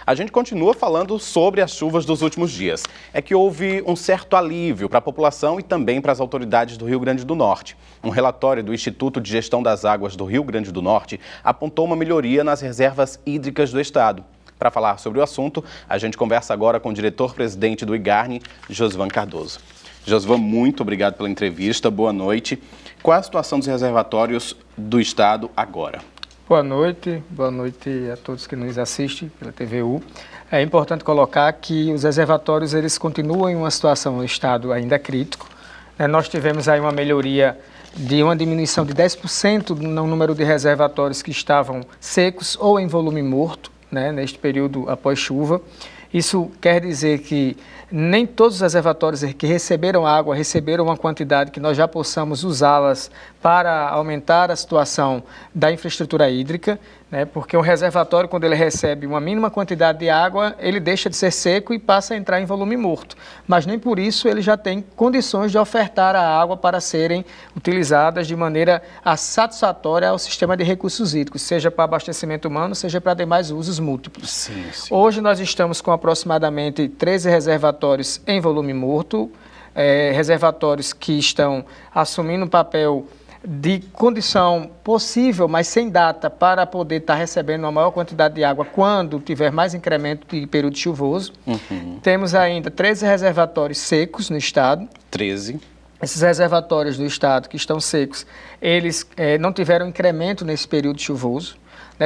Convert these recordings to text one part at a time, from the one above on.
A gente continua falando sobre as chuvas dos últimos dias. É que houve um certo alívio para a população e também para as autoridades do Rio Grande do Norte. Um relatório do Instituto de Gestão das Águas do Rio Grande do Norte apontou uma melhoria nas reservas hídricas do estado. Para falar sobre o assunto, a gente conversa agora com o diretor-presidente do IGARNE, Josvan Cardoso. Josvan, muito obrigado pela entrevista, boa noite. Qual é a situação dos reservatórios do estado agora? Boa noite a todos que nos assistem pela TVU. É importante colocar que os reservatórios eles continuam em uma situação no estado ainda crítico. Nós tivemos aí uma melhoria de uma diminuição de 10% no número de reservatórios que estavam secos ou em volume morto, neste período após chuva. Isso quer dizer que nem todos os reservatórios que receberam água receberam uma quantidade que nós já possamos usá-las para aumentar a situação da infraestrutura hídrica, porque um reservatório, quando ele recebe uma mínima quantidade de água, ele deixa de ser seco e passa a entrar em volume morto. Mas nem por isso ele já tem condições de ofertar a água para serem utilizadas de maneira satisfatória ao sistema de recursos hídricos, seja para abastecimento humano, seja para demais usos múltiplos. Sim. Hoje nós estamos com aproximadamente 13 reservatórios em volume morto, reservatórios que estão assumindo um papel de condição possível, mas sem data, para poder estar recebendo uma maior quantidade de água quando tiver mais incremento de período chuvoso. Temos ainda 13 reservatórios secos no estado. 13. Esses reservatórios do estado que estão secos, eles não tiveram incremento nesse período chuvoso.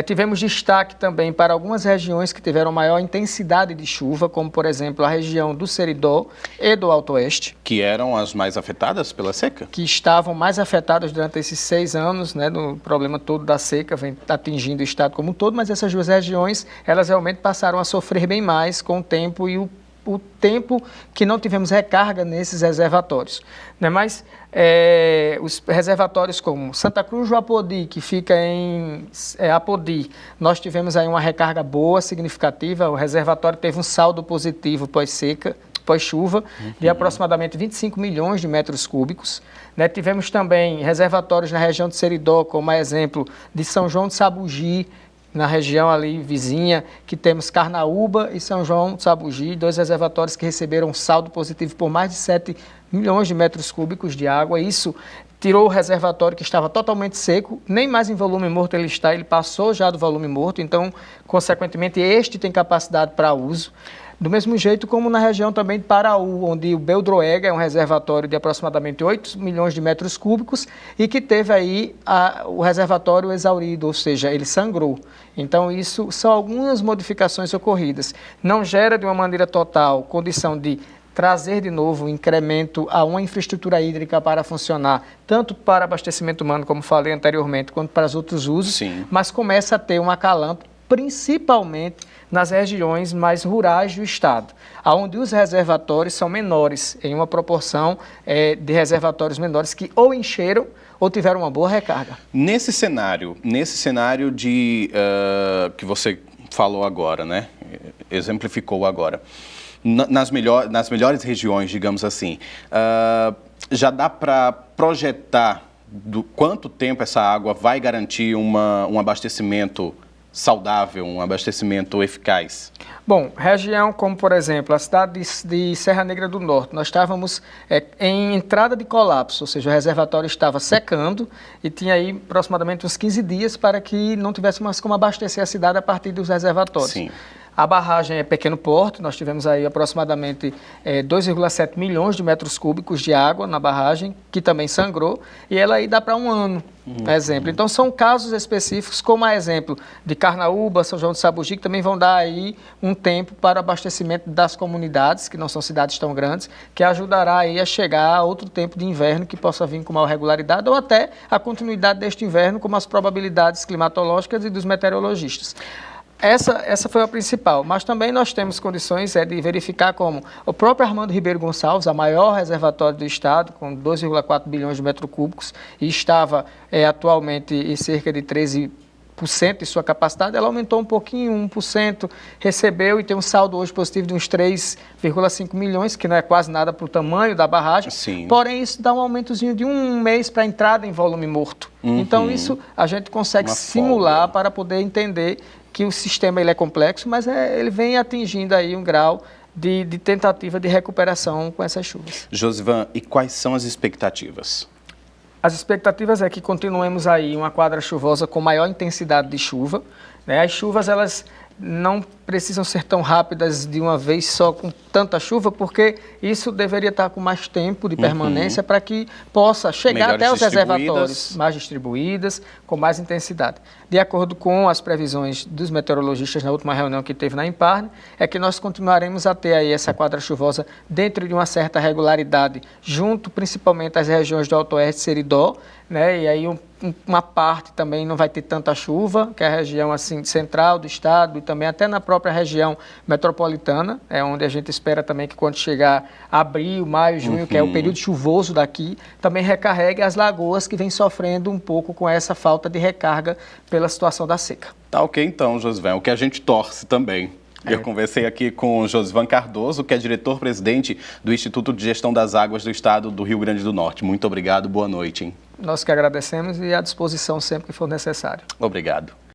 Tivemos destaque também para algumas regiões que tiveram maior intensidade de chuva, como, por exemplo, a região do Seridó e do Alto Oeste. Que eram as mais afetadas pela seca? Que estavam mais afetadas durante esses 6 anos, no problema todo da seca, vem atingindo o estado como um todo, mas essas duas regiões, elas realmente passaram a sofrer bem mais com o tempo e o tempo que não tivemos recarga nesses reservatórios. Mas os reservatórios como Santa Cruz do Apodi, que fica em Apodi, nós tivemos aí uma recarga boa, significativa. O reservatório teve um saldo positivo pós-seca, pós-chuva, de aproximadamente 25 milhões de metros cúbicos. Tivemos também reservatórios na região de Seridó, como exemplo de São João de Sabugi, na região ali vizinha, que temos Carnaúba e São João de Sabugi, 2 reservatórios que receberam um saldo positivo por mais de 7 milhões de metros cúbicos de água. Isso tirou o reservatório que estava totalmente seco, nem mais em volume morto ele está, ele passou já do volume morto, então, consequentemente, este tem capacidade para uso. Do mesmo jeito como na região também de Paraú, onde o Beldroega é um reservatório de aproximadamente 8 milhões de metros cúbicos e que teve aí o reservatório exaurido, ou seja, ele sangrou. Então, isso são algumas modificações ocorridas. Não gera de uma maneira total condição de trazer de novo um incremento a uma infraestrutura hídrica para funcionar, tanto para abastecimento humano, como falei anteriormente, quanto para os outros usos, Sim. Mas começa a ter um acalanto, principalmente nas regiões mais rurais do estado, onde os reservatórios são menores, em uma proporção de reservatórios menores que ou encheram ou tiveram uma boa recarga. Nesse cenário de que você falou agora, exemplificou agora, nas melhores regiões, digamos assim, já dá para projetar quanto tempo essa água vai garantir um abastecimento saudável, um abastecimento eficaz? Bom, região como, por exemplo, a cidade de Serra Negra do Norte, nós estávamos em entrada de colapso, ou seja, o reservatório estava secando e tinha aí aproximadamente uns 15 dias para que não tivéssemos mais como abastecer a cidade a partir dos reservatórios. Sim. A barragem é pequeno porte, nós tivemos aí aproximadamente 2,7 milhões de metros cúbicos de água na barragem, que também sangrou, e ela aí dá para um ano, exemplo. Então, são casos específicos, como a exemplo de Carnaúba, São João de Sabugi, que também vão dar aí um tempo para abastecimento das comunidades, que não são cidades tão grandes, que ajudará aí a chegar a outro tempo de inverno que possa vir com maior regularidade, ou até a continuidade deste inverno, como as probabilidades climatológicas e dos meteorologistas. Essa foi a principal, mas também nós temos condições de verificar como o próprio Armando Ribeiro Gonçalves, a maior reservatório do estado, com 2,4 bilhões de metros cúbicos, e estava atualmente em cerca de 13% de sua capacidade, ela aumentou um pouquinho, 1%, recebeu e tem um saldo hoje positivo de uns 3,5 milhões, que não é quase nada para o tamanho da barragem. Sim. Porém, isso dá um aumentozinho de um mês para a entrada em volume morto. Então, isso a gente consegue simular para poder entender que o sistema ele é complexo, mas ele vem atingindo aí um grau de tentativa de recuperação com essas chuvas. Josivan, e quais são as expectativas? As expectativas é que continuemos aí uma quadra chuvosa com maior intensidade de chuva, né? As chuvas, elas não precisam ser tão rápidas de uma vez só com tanta chuva, porque isso deveria estar com mais tempo de permanência para que possa chegar Melhores até os reservatórios mais distribuídas, com mais intensidade. De acordo com as previsões dos meteorologistas na última reunião que teve na Imparne, é que nós continuaremos a ter aí essa quadra chuvosa dentro de uma certa regularidade, junto principalmente às regiões do Alto Oeste e Seridó, né? E aí uma parte também não vai ter tanta chuva, que é a região assim central do estado e também até na própria região metropolitana, é onde a gente espera também que quando chegar abril, maio, junho, que é o período chuvoso daqui, também recarregue as lagoas que vêm sofrendo um pouco com essa falta de recarga pela situação da seca. Tá ok então, Josivan, o que a gente torce também. Eu conversei aqui com o Josivan Cardoso, que é diretor-presidente do Instituto de Gestão das Águas do Estado do Rio Grande do Norte. Muito obrigado, boa noite. Hein? Nós que agradecemos e à disposição sempre que for necessário. Obrigado.